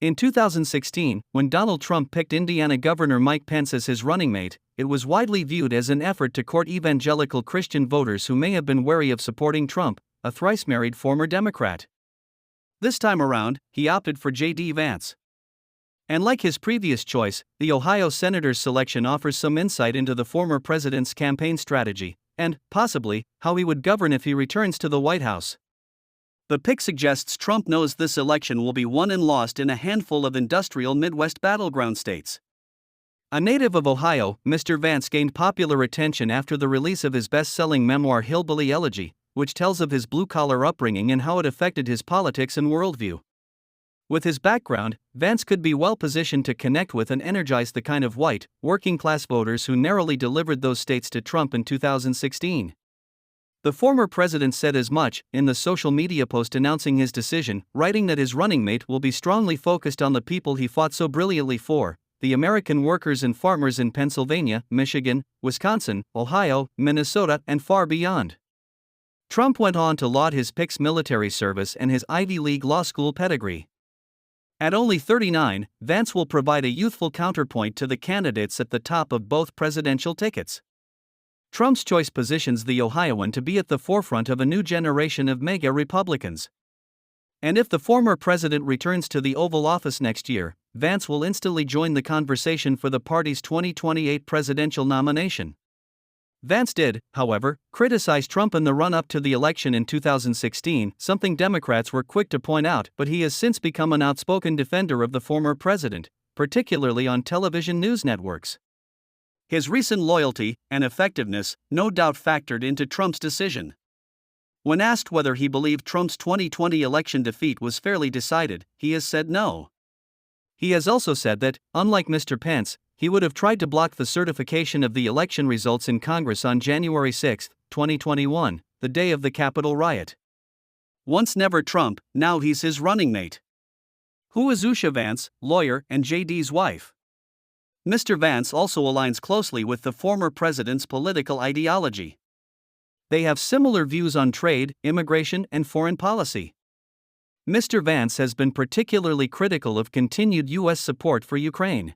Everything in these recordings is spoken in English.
In 2016, when Donald Trump picked Indiana Governor Mike Pence as his running mate, it was widely viewed as an effort to court evangelical Christian voters who may have been wary of supporting Trump, a thrice-married former Democrat. This time around, he opted for JD Vance. And like his previous choice, the Ohio senator's selection offers some insight into the former president's campaign strategy, and, possibly, how he would govern if he returns to the White House. The pick suggests Trump knows this election will be won and lost in a handful of industrial Midwest battleground states. A native of Ohio, Mr. Vance gained popular attention after the release of his best-selling memoir Hillbilly Elegy, which tells of his blue-collar upbringing and how it affected his politics and worldview. With his background, Vance could be well-positioned to connect with and energize the kind of white, working-class voters who narrowly delivered those states to Trump in 2016. The former president said as much in the social media post announcing his decision, writing that his running mate will be strongly focused on the people he fought so brilliantly for, the American workers and farmers in Pennsylvania, Michigan, Wisconsin, Ohio, Minnesota, and far beyond. Trump went on to laud his pick's military service and his Ivy League law school pedigree. At only 39, Vance will provide a youthful counterpoint to the candidates at the top of both presidential tickets. Trump's choice positions the Ohioan to be at the forefront of a new generation of MAGA Republicans. And if the former president returns to the Oval Office next year, Vance will instantly join the conversation for the party's 2028 presidential nomination. Vance did, however, criticize Trump in the run-up to the election in 2016, something Democrats were quick to point out, but he has since become an outspoken defender of the former president, particularly on television news networks. His recent loyalty and effectiveness no doubt factored into Trump's decision. When asked whether he believed Trump's 2020 election defeat was fairly decided, he has said no. He has also said that, unlike Mr. Pence, he would have tried to block the certification of the election results in Congress on January 6, 2021, the day of the Capitol riot. Once never Trump, now he's his running mate. Who is Usha Vance, lawyer and JD's wife? Mr. Vance also aligns closely with the former president's political ideology. They have similar views on trade, immigration, and foreign policy. Mr. Vance has been particularly critical of continued U.S. support for Ukraine.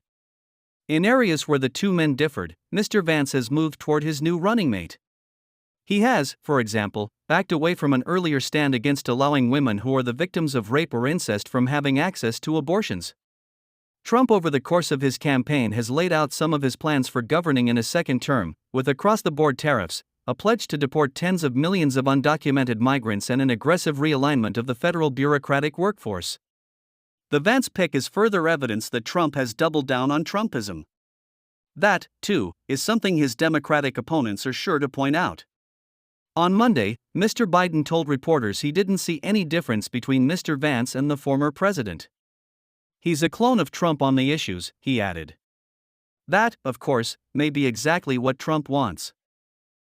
In areas where the two men differed, Mr. Vance has moved toward his new running mate. He has, for example, backed away from an earlier stand against allowing women who are the victims of rape or incest from having access to abortions. Trump over the course of his campaign has laid out some of his plans for governing in a second term, with across-the-board tariffs, a pledge to deport tens of millions of undocumented migrants and an aggressive realignment of the federal bureaucratic workforce. The Vance pick is further evidence that Trump has doubled down on Trumpism. That, too, is something his Democratic opponents are sure to point out. On Monday, Mr. Biden told reporters he didn't see any difference between Mr. Vance and the former president. He's a clone of Trump on the issues, he added. That, of course, may be exactly what Trump wants.